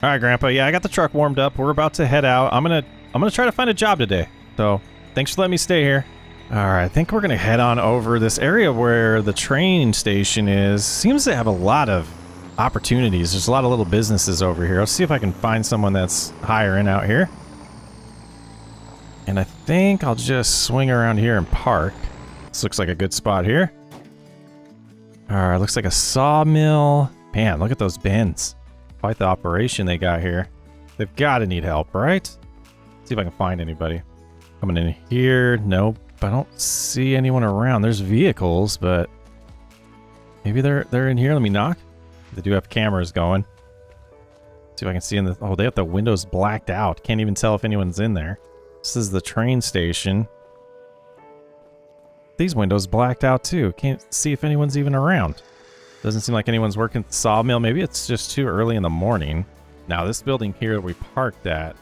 All right, Grandpa. Yeah, I got the truck warmed up. We're about to head out. I'm gonna try to find a job today. So thanks for letting me stay here. All right, I think we're gonna head on over this area where the train station is. Seems to have a lot of opportunities. There's a lot of little businesses over here. Let's see if I can find someone that's hiring out here. And I think I'll just swing around here and park. This looks like a good spot here. All right, looks like a sawmill. Man, look at those bins. Quite the operation they got here. They've got to need help, right? See if I can find anybody. Coming in here. Nope. I don't see anyone around. There's vehicles, but maybe they're in here. Let me knock. They do have cameras going. See if I can see in the... Oh, they have the windows blacked out. Can't even tell if anyone's in there. This is the train station. These windows blacked out too. Can't see if anyone's even around. Doesn't seem like anyone's working at the sawmill. Maybe it's just too early in the morning. Now, this building here that we parked at,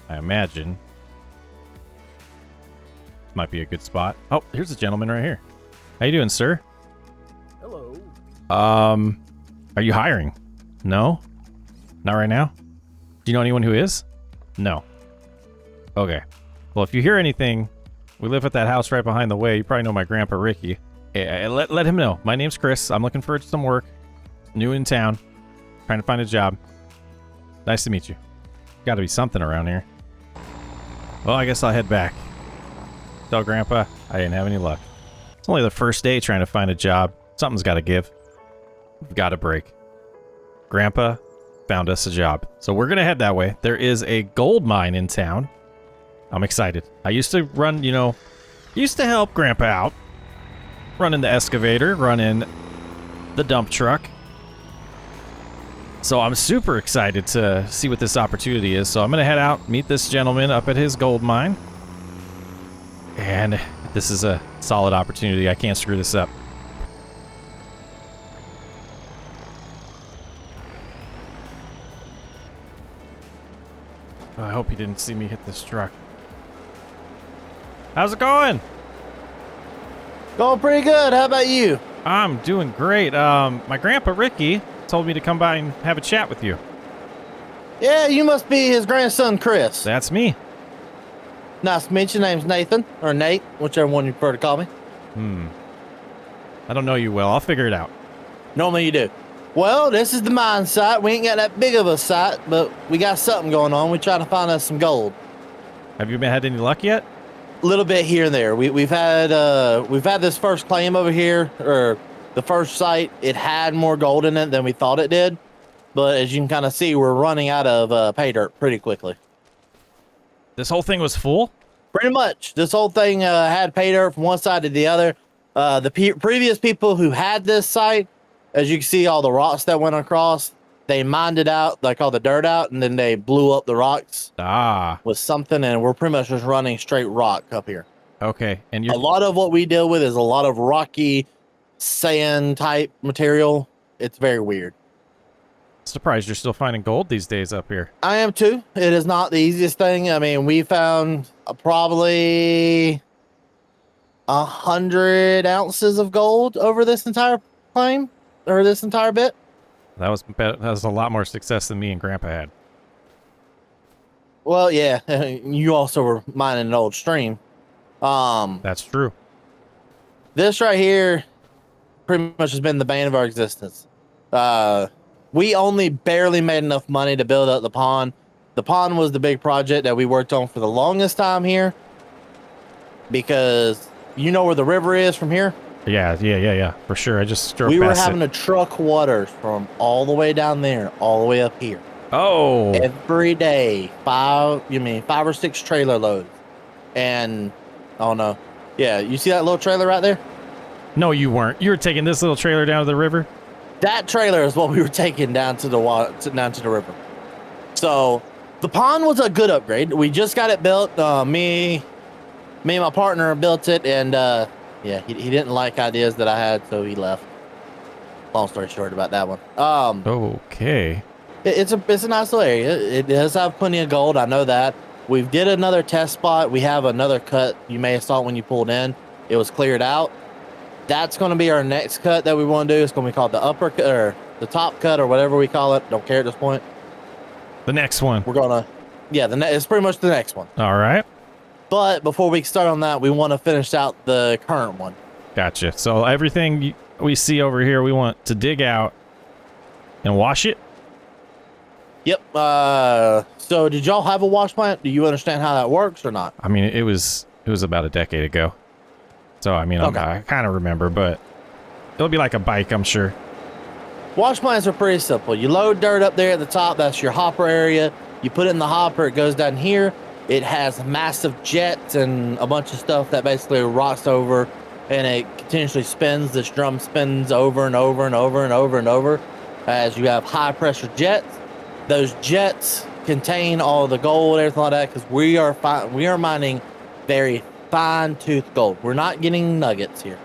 I imagine, might be a good spot. Oh, here's a gentleman right here. How you doing, sir? Hello. Are you hiring? No? Not right now? Do you know anyone who is? No. Okay. Well, if you hear anything, we live at that house right behind the way. You probably know my grandpa, Ricky. Yeah, let him know. My name's Chris. I'm looking for some work. New in town. Trying to find a job. Nice to meet you. Got to be something around here. Well, I guess I'll head back. Tell Grandpa I didn't have any luck. It's only the first day trying to find a job. Something's got to give. We've got a break. Grandpa found us a job. So we're going to head that way. There is a gold mine in town. I'm excited. I used to run, used to help Grandpa out. Running the excavator, running the dump truck. So I'm super excited to see what this opportunity is. So I'm going to head out, meet this gentleman up at his gold mine. And this is a solid opportunity. I can't screw this up. Oh, I hope he didn't see me hit this truck. How's it going? Going pretty good. How about you? I'm doing great. My grandpa Ricky told me to come by and have a chat with you. Yeah, you must be his grandson, Chris. That's me. Nice to meet you. Name's Nathan, or Nate, whichever one you prefer to call me. I don't know you well. I'll figure it out. Normally you do. Well, this is the mine site. We ain't got that big of a site, but we got something going on. We're trying to find us some gold. Have you had any luck yet? A little bit here and there. We've had this first claim over here, or the first site. It had more gold in it than we thought it did, but as you can kind of see, we're running out of pay dirt pretty quickly. This whole thing was full? Pretty much. This whole thing had pay dirt from one side to the other. The previous people who had this site, as you can see, all the rocks that went across, they mined it out, like all the dirt out, and then they blew up the rocks with something, and we're pretty much just running straight rock up here. Okay. And a lot of what we deal with is a lot of rocky sand type material. It's very weird. Surprised you're still finding gold these days up here. I am too. It is not the easiest thing. I mean, we found probably 100 ounces of gold over this entire claim, or this entire bit. That was a lot more success than me and Grandpa had. Well, yeah, you also were mining an old stream. That's true. This right here pretty much has been the bane of our existence. We only barely made enough money to build up the pond. The pond was the big project that we worked on for the longest time here, because you know where the river is from here? Yeah, for sure. I just drove We were past having it. to truck water from all the way down there, all the way up here. Oh. Every day, 5 or 6 trailer loads. And, oh no. Yeah, you see that little trailer right there? No, you weren't. You were taking this little trailer down to the river? That trailer is what we were taking down to the water, down to the river. So, the pond was a good upgrade. We just got it built. Me and my partner built it, and yeah, he didn't like ideas that I had, so he left. Long story short about that one. Okay. It's a nice little area. It does have plenty of gold. I know that. We did another test spot. We have another cut. You may have saw it when you pulled in. It was cleared out. That's going to be our next cut that we want to do. It's going to be called the upper cut, or the top cut or whatever we call it. Don't care at this point. The next one. We're gonna, yeah, it's pretty much the next one. All right. But before we start on that, we want to finish out the current one. Gotcha. So everything we see over here, we want to dig out and wash it. Yep. So did y'all have a wash plant? Do you understand how that works or not? I mean, it was about a decade ago. So I mean, Okay. I kind of remember, but it'll be like a bike, I'm sure. Wash plants are pretty simple. You load dirt up there at the top. That's your hopper area. You put it in the hopper. It goes down here. It has massive jets and a bunch of stuff that basically rocks over, and it continuously spins. This drum spins over and over and over and over and over as you have high pressure jets. Those jets contain all the gold, everything like that, because we are mining very fine tooth gold. We're not getting nuggets here.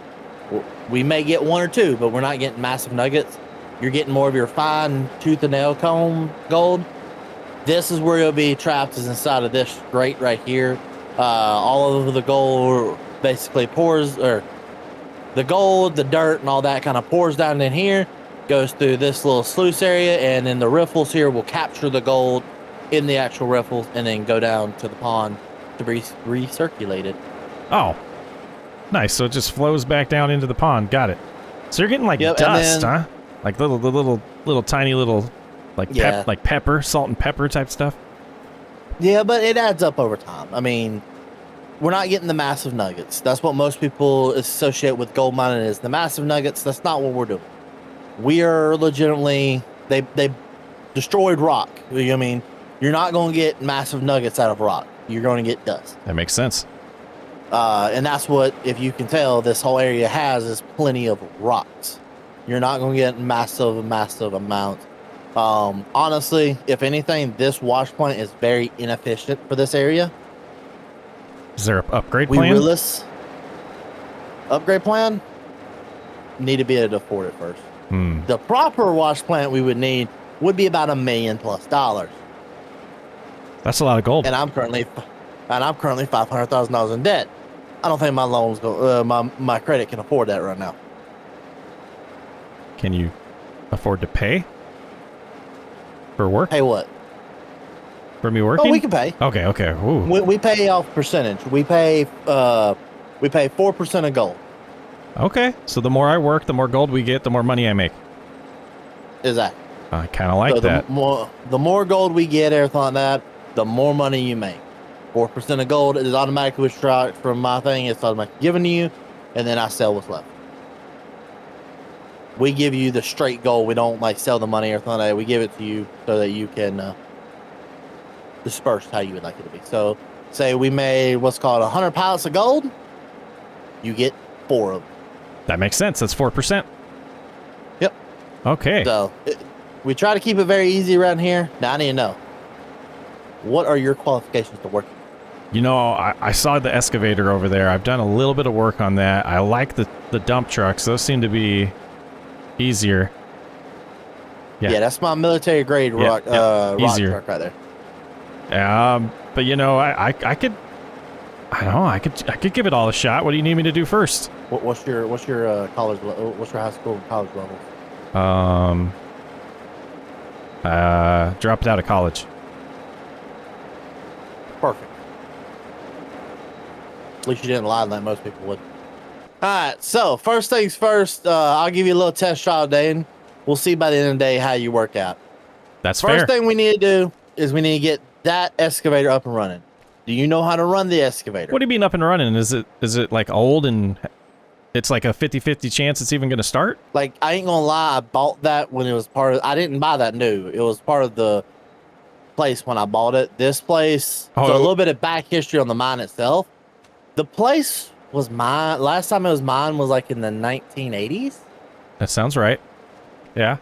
We may get one or two, but we're not getting massive nuggets. You're getting more of your fine tooth and nail comb gold. This is where you'll be trapped, is inside of this grate right here. All of the gold basically pours, or the gold, the dirt, and all that kind of pours down in here, goes through this little sluice area, and then the riffles here will capture the gold in the actual riffles and then go down to the pond to be recirculated. Oh, nice. So it just flows back down into the pond. Got it. So you're getting like Yep, dust, then, huh? Like little tiny little, like yeah. like pepper, salt and pepper type stuff. Yeah, but it adds up over time. I mean, we're not getting the massive nuggets. That's what most people associate with gold mining, is the massive nuggets. That's not what we're doing. We are legitimately, they destroyed rock. I mean, you're not going to get massive nuggets out of rock. You're going to get dust. That makes sense. And that's what, if you can tell, this whole area has, is plenty of rocks. You're not going to get massive amounts. Honestly, if anything, this wash plant is very inefficient for this area. Is there an upgrade plan? Upgrade plan? Need to be able to afford it first. Hmm. The proper wash plant we would need would be about $1 million+. That's a lot of gold. And I'm currently $500,000 in debt. I don't think my loans my credit can afford that right now. Can you afford to pay for work? Hey, what? For me working? Oh, we can pay. Okay. Ooh. We pay off percentage. We pay 4% of gold. Okay. So the more I work, the more gold we get, the more money I make. Exactly. I kind of like So that. The more gold we get, everything like that, the more money you make. 4% of gold is automatically withdrawn from my thing. It's automatically given to you, and then I sell what's left. We give you the straight gold. We don't like sell the money or anything like that. We give it to you so that you can disperse how you would like it to be. So, say we made what's called 100 pallets of gold, you get 4 of them. That makes sense. That's 4%. Yep. Okay. So we try to keep it very easy around here. Now I need to know, what are your qualifications to work? You know, I saw the excavator over there. I've done a little bit of work on that. I like the dump trucks. Those seem to be easier. Yeah, that's my military grade rock easier. truck right there. But you know, I could give it all a shot. What do you need me to do first? What's your college? What's your high school and college level? Dropped out of college. Perfect. At least you didn't lie like most people would. All right, so first things first, I'll give you a little test trial day, and we'll see by the end of the day how you work out. That's fair. First thing we need to do is we need to get that excavator up and running. Do you know how to run the excavator? What do you mean up and running? Is it like old and it's like a 50-50 chance it's even going to start? Like, I ain't gonna lie, I bought that when it was I didn't buy that new. It was part of the place when I bought it. This place, so a little bit of back history on the mine itself. The place was mine. Last time it was mine was like in the 1980s. That sounds right. Yeah.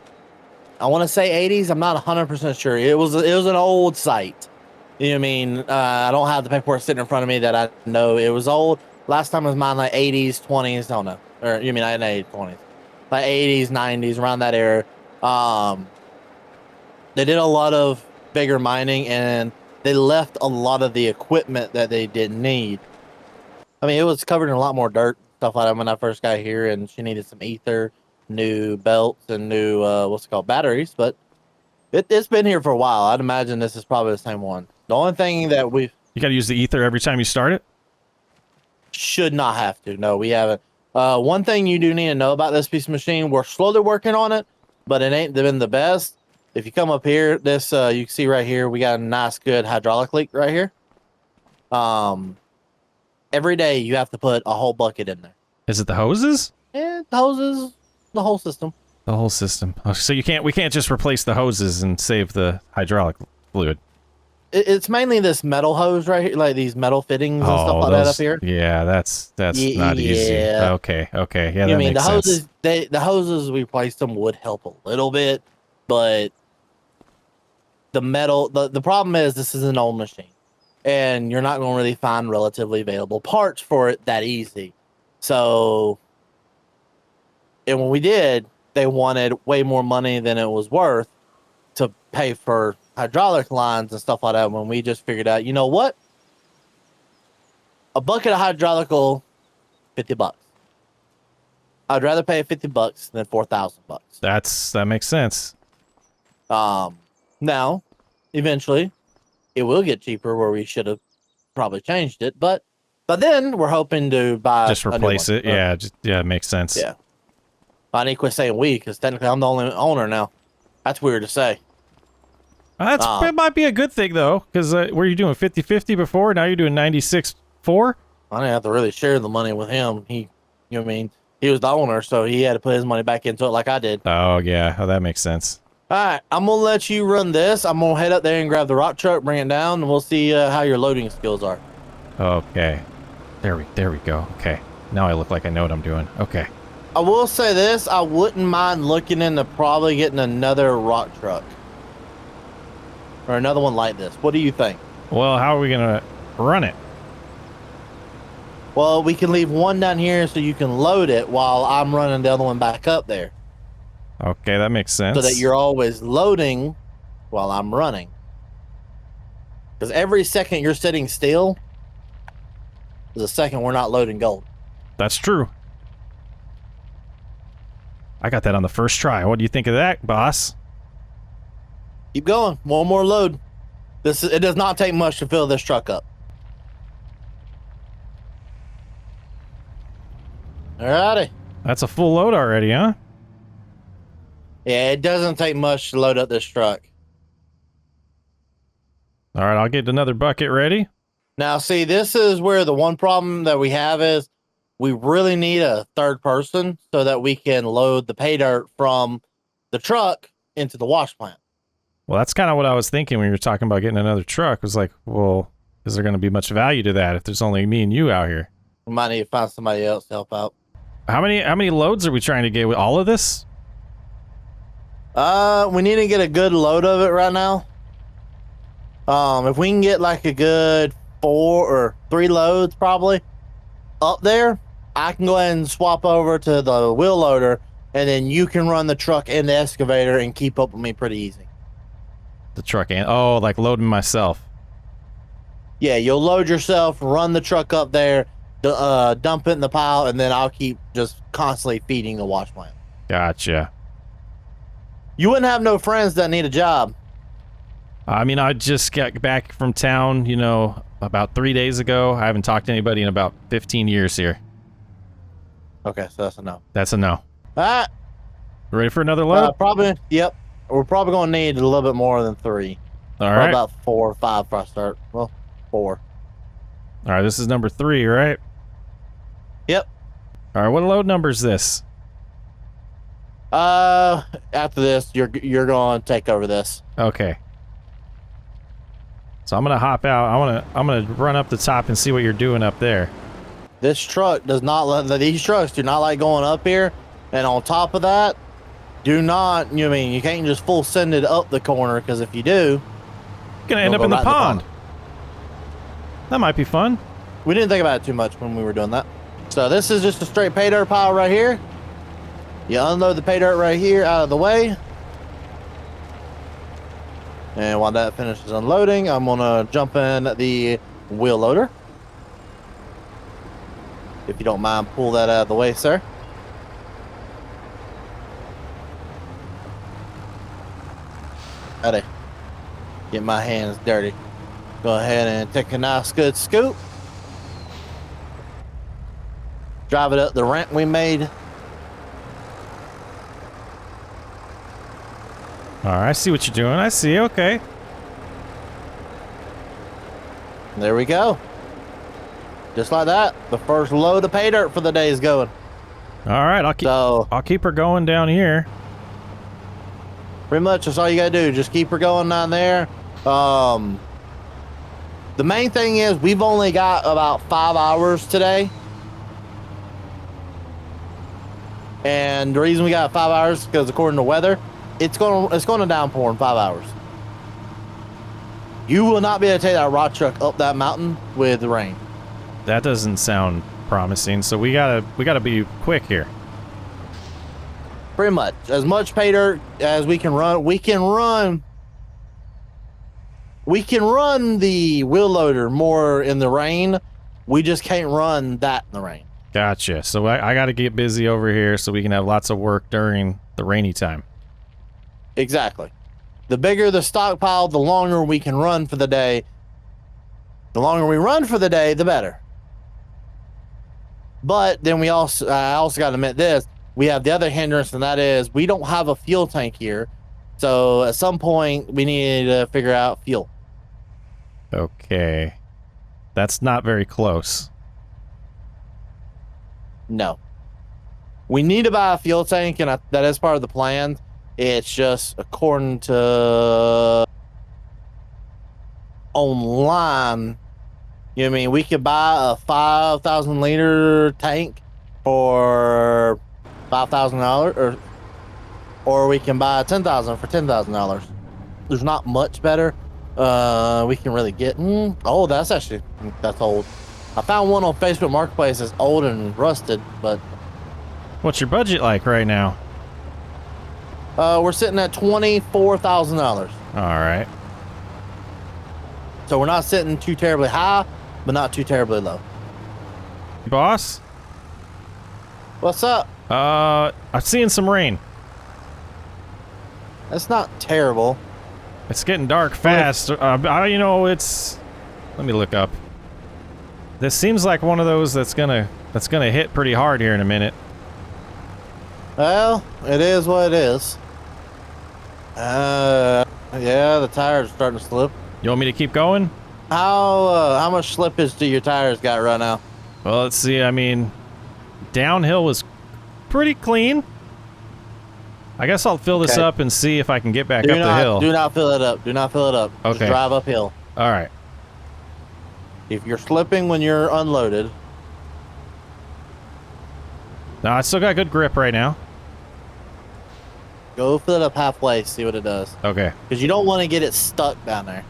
I want to say 80s. I'm not 100% sure. It was an old site. You know what I mean? I don't have the paperwork sitting in front of me that I know. It was old. Last time it was mine like 80s, 20s. I don't know. Or you mean I didn't 20s. Like 80s, 90s, around that era. They did a lot of bigger mining, and they left a lot of the equipment that they didn't need. I mean, it was covered in a lot more dirt, stuff like that when I first got here, and she needed some ether. new belts and new what's it called, batteries, but it's been here for a while. I'd imagine this is probably the same one. The only thing that we You got to use the ether every time you start it? should not have to. No, we haven't. One thing you do need to know about this piece of machine, we're slowly working on it, but it ain't been the best. If you come up here, this you can see right here, we got a nice good hydraulic leak right here. Every day you have to put a whole bucket in there. Is it the hoses? Yeah, hoses, the whole system. The whole system. Oh, so we can't just replace the hoses and save the hydraulic fluid. It's mainly this metal hose right here, like these metal fittings and stuff like that up here. Yeah, that's not easy. Okay. Yeah, that makes sense. The hoses we replaced them would help a little bit, but the metal, the problem is this is an old machine, and you're not going to really find relatively available parts for it that easy. So, and when we did, they wanted way more money than it was worth to pay for hydraulic lines and stuff like that, when we just figured out, you know what? A bucket of hydraulical, $50. I'd rather pay $50 than $4,000. That makes sense. Now, eventually, it will get cheaper where we should have probably changed it, but then we're hoping to buy just replace it. Yeah, it makes sense. Yeah. I need to quit saying we, because technically I'm the only owner now. That's weird to say. It might be a good thing, though, because were you doing 50-50 before? Now you're doing 96-4? I didn't have to really share the money with him. He, you know what I mean? He was the owner, so he had to put his money back into it like I did. Oh, yeah. Oh, that makes sense. All right, I'm going to let you run this. I'm going to head up there and grab the rock truck, bring it down, and we'll see how your loading skills are. Okay. There we go. Okay. Now I look like I know what I'm doing. Okay. I will say this. I wouldn't mind looking into probably getting another rock truck. Or another one like this. What do you think? Well, how are we going to run it? Well, we can leave one down here so you can load it while I'm running the other one back up there. Okay, that makes sense. So that you're always loading while I'm running. Because every second you're sitting still is a second we're not loading gold. That's true. I got that on the first try. What do you think of that, boss? Keep going. One more load. It does not take much to fill this truck up. Alrighty. That's a full load already, huh? Yeah, it doesn't take much to load up this truck. All right, I'll get another bucket ready. Now, see, this is where the one problem that we have is we really need a third person so that we can load the pay dirt from the truck into the wash plant. Well, that's kind of what I was thinking when you were talking about getting another truck. I was like, well, is there going to be much value to that if there's only me and you out here? We might need to find somebody else to help out. How many loads are we trying to get with all of this? We need to get a good load of it right now. If we can get like a good 4 or 3 loads probably up there, I can go ahead and swap over to the wheel loader, and then you can run the truck and the excavator and keep up with me pretty easy. The truck and like loading myself. Yeah, you'll load yourself, run the truck up there, dump it in the pile, and then I'll keep just constantly feeding the wash plant. Gotcha. You wouldn't have no friends that need a job. I mean, I just got back from town, about 3 days ago. I haven't talked to anybody in about 15 years here. Okay, so that's a no. That's a no. All right. Ready for another load? Probably, yep. We're probably going to need a little bit more than 3. All right. About 4 or 5 before I start. Well, 4. All right, this is number 3, right? Yep. All right, what load number is this? After this, you're going to take over this. Okay. So I'm gonna hop out. I'm gonna run up the top and see what you're doing up there. This truck does not. These trucks do not like going up here, and on top of that, do not. You can't just full send it up the corner, because if you do, you're gonna end up in the pond. That might be fun. We didn't think about it too much when we were doing that. So this is just a straight pay dirt pile right here. You unload the pay dirt right here out of the way. And while that finishes unloading, I'm going to jump in the wheel loader. If you don't mind, pull that out of the way, sir. Ready. Get my hands dirty. Go ahead and take a nice good scoop. Drive it up the ramp we made. All right, I see what you're doing. I see. Okay. There we go. Just like that, the first load of pay dirt for the day is going. All right, I'll keep her going down here. Pretty much that's all you gotta do. Just keep her going down there. The main thing is we've only got about 5 hours today. And the reason we got 5 hours is because according to weather, it's gonna downpour in 5 hours. You will not be able to take that rock truck up that mountain with the rain. That doesn't sound promising, so we gotta be quick here. Pretty much. As much pay dirt as we can run. We can run the wheel loader more in the rain. We just can't run that in the rain. Gotcha. So I gotta get busy over here so we can have lots of work during the rainy time. Exactly. The bigger the stockpile, the longer we can run for the day. The longer we run for the day, the better. But then I also got to admit this. We have the other hindrance, and that is we don't have a fuel tank here. So at some point, we need to figure out fuel. Okay. That's not very close. No. We need to buy a fuel tank, and that is part of the plan. It's just according to online, you know what I mean? We could buy a 5,000 liter tank for $5,000, or we can buy 10,000 for $10,000. There's not much better. We can really get. Oh, that's old. I found one on Facebook Marketplace that's old and rusted, but. What's your budget like right now? We're sitting at $24,000. All right. So we're not sitting too terribly high, but not too terribly low. Boss? What's up? I'm seeing some rain. That's not terrible. It's getting dark fast. Let me look up. This seems like one of those that's gonna hit pretty hard here in a minute. Well, it is what it is. Yeah, the tires are starting to slip. You want me to keep going? How much slippage do your tires got right now? Well, let's see. I mean, downhill was pretty clean. I guess I'll fill this up and see if I can get back up the hill. Do not fill it up. Do not fill it up. Okay. Just drive uphill. All right. If you're slipping when you're unloaded. No, I still got good grip right now. Go fill it up halfway, see what it does. Okay. Because you don't want to get it stuck down there.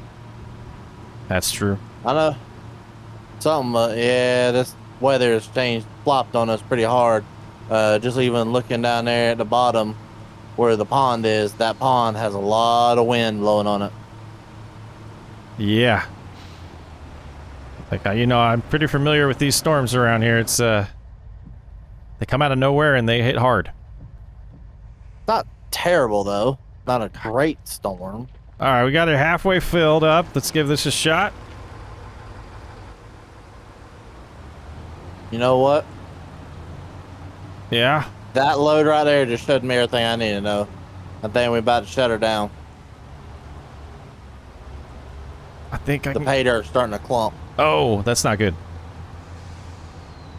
That's true. I know. Yeah, this weather has changed, flopped on us pretty hard. Just even looking down there at the bottom where the pond is, that pond has a lot of wind blowing on it. Yeah. Like, I'm pretty familiar with these storms around here. It's, they come out of nowhere and they hit hard. Not terrible, though. Not a great storm. All right, we got it halfway filled up. Let's give this a shot. You know what? Yeah. That load right there just showed me everything I need to know. I think we're about to shut her down. I think the pay dirt's starting to clump. Oh, that's not good.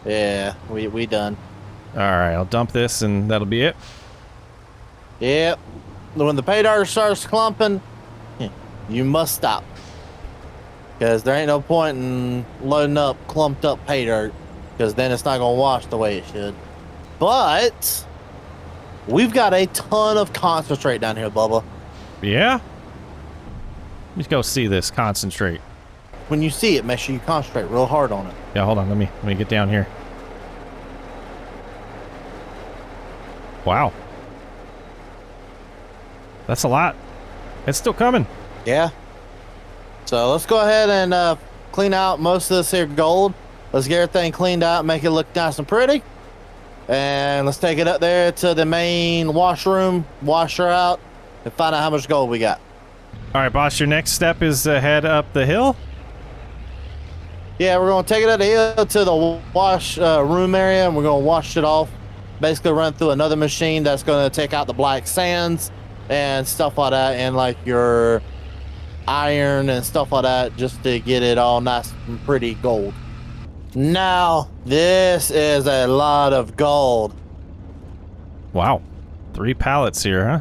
Yeah, we done. All right, I'll dump this and that'll be it. Yep. When the pay dirt starts clumping, you must stop. Because there ain't no point in loading up clumped up pay dirt, because then it's not going to wash the way it should. But we've got a ton of concentrate down here, Bubba. Yeah? Let's go see this concentrate. When you see it, make sure you concentrate real hard on it. Yeah, hold on. Let me get down here. Wow. That's a lot. It's still coming. Yeah. So let's go ahead and clean out most of this here gold. Let's get everything cleaned out, make it look nice and pretty. And let's take it up there to the main washroom, wash her out, and find out how much gold we got. All right, boss, your next step is head up the hill. Yeah, we're gonna take it up the hill to the wash room area, and we're gonna wash it off. Basically, run through another machine that's gonna take out the black sands and stuff like that, and like your iron and stuff like that, just to get it all nice and pretty gold. Now, this is a lot of gold. Wow, 3 pallets here, huh?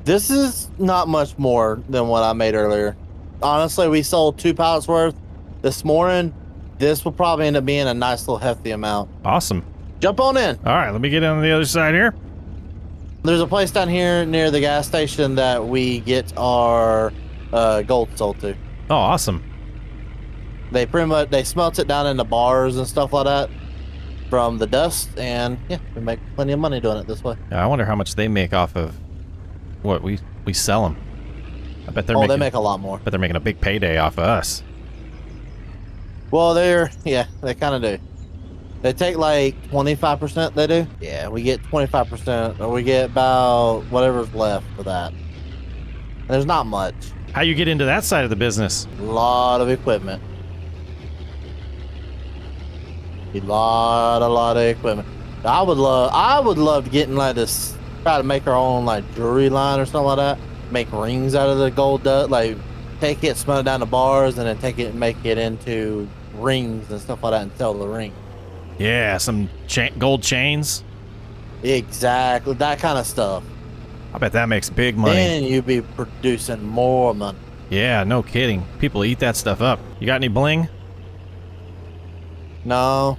This is not much more than what I made earlier. Honestly, we sold 2 pallets worth this morning. This will probably end up being a nice little hefty amount. Awesome. Jump on in. All right, let me get on the other side here. There's a place down here near the gas station that we get our gold sold to. Oh, awesome. They pretty much smelt it down in the bars and stuff like that from the dust, and yeah, we make plenty of money doing it this way. Yeah, I wonder how much they make off of what we sell them. I bet they're they make a lot more. But they're making a big payday off of us. Well, they kind of do. They take like 25%, they do? Yeah, we get 25%, or we get about whatever's left for that. And there's not much. How you get into that side of the business? A lot of equipment. A lot of equipment. I would love to get in like this, try to make our own like jewelry line or something like that. Make rings out of the gold dust, like take it, smell it down the bars, and then take it and make it into rings and stuff like that and sell the ring. Yeah, some gold chains. Exactly, that kind of stuff. I bet that makes big money. Then you'd be producing more money. Yeah, no kidding. People eat that stuff up. You got any bling? No.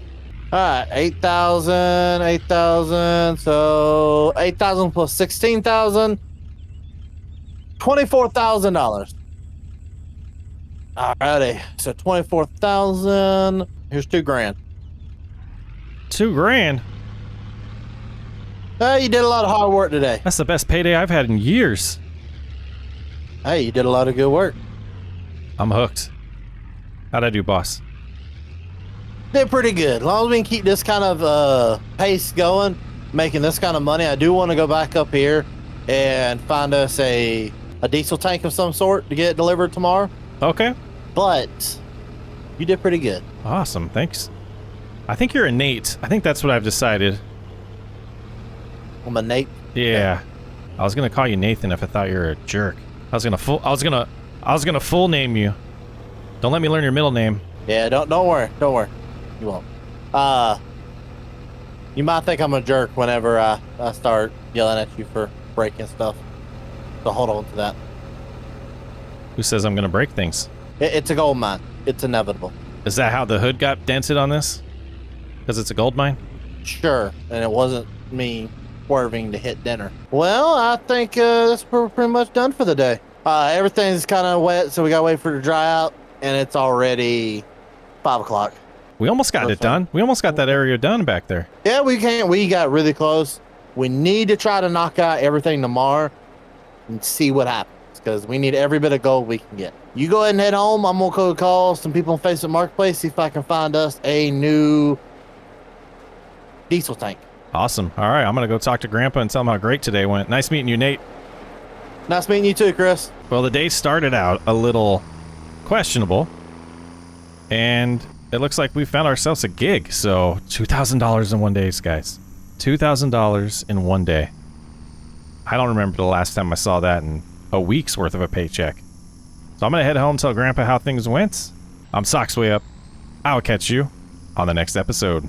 Alright, 8,000. So 8,000 plus 16,000. $24,000. Alrighty. So 24,000. Here's $2,000. $2,000? Hey, you did a lot of hard work today. That's the best payday I've had in years. Hey, you did a lot of good work. I'm hooked. How'd I do, boss? Did pretty good. As long as we can keep this kind of pace going, making this kind of money, I do want to go back up here and find us a diesel tank of some sort to get delivered tomorrow. Okay. But you did pretty good. Awesome, thanks. I think you're a Nate. I think that's what I've decided. I'm a Nate. Yeah. I was gonna call you Nathan if I thought you were a jerk. I was gonna full name you. Don't let me learn your middle name. Yeah, don't worry. You won't. You might think I'm a jerk whenever I start yelling at you for breaking stuff. So hold on to that. Who says I'm gonna break things? It's a gold mine. It's inevitable. Is that how the hood got dented on this? Because it's a gold mine? Sure, and it wasn't me swerving to hit dinner. Well, I think that's pretty much done for the day. Everything's kind of wet, so we gotta wait for it to dry out, and it's already 5 o'clock. We almost got it done. We almost got that area done back there. Yeah, we got really close. We need to try to knock out everything tomorrow and see what happens, because we need every bit of gold we can get. You go ahead and head home. I'm gonna go call some people on Facebook Marketplace, see if I can find us a new diesel tank. Awesome. All right, I'm gonna go talk to Grandpa and tell him how great today went. Nice meeting you, Nate. Nice meeting you too, Chris. Well, the day started out a little questionable, and it looks like we found ourselves a gig. So $2,000 in one day, guys. $2,000 in one day. I don't remember the last time I saw that in a week's worth of a paycheck. So I'm gonna head home, tell Grandpa how things went. I'm Socksway Up. I'll catch you on the next episode.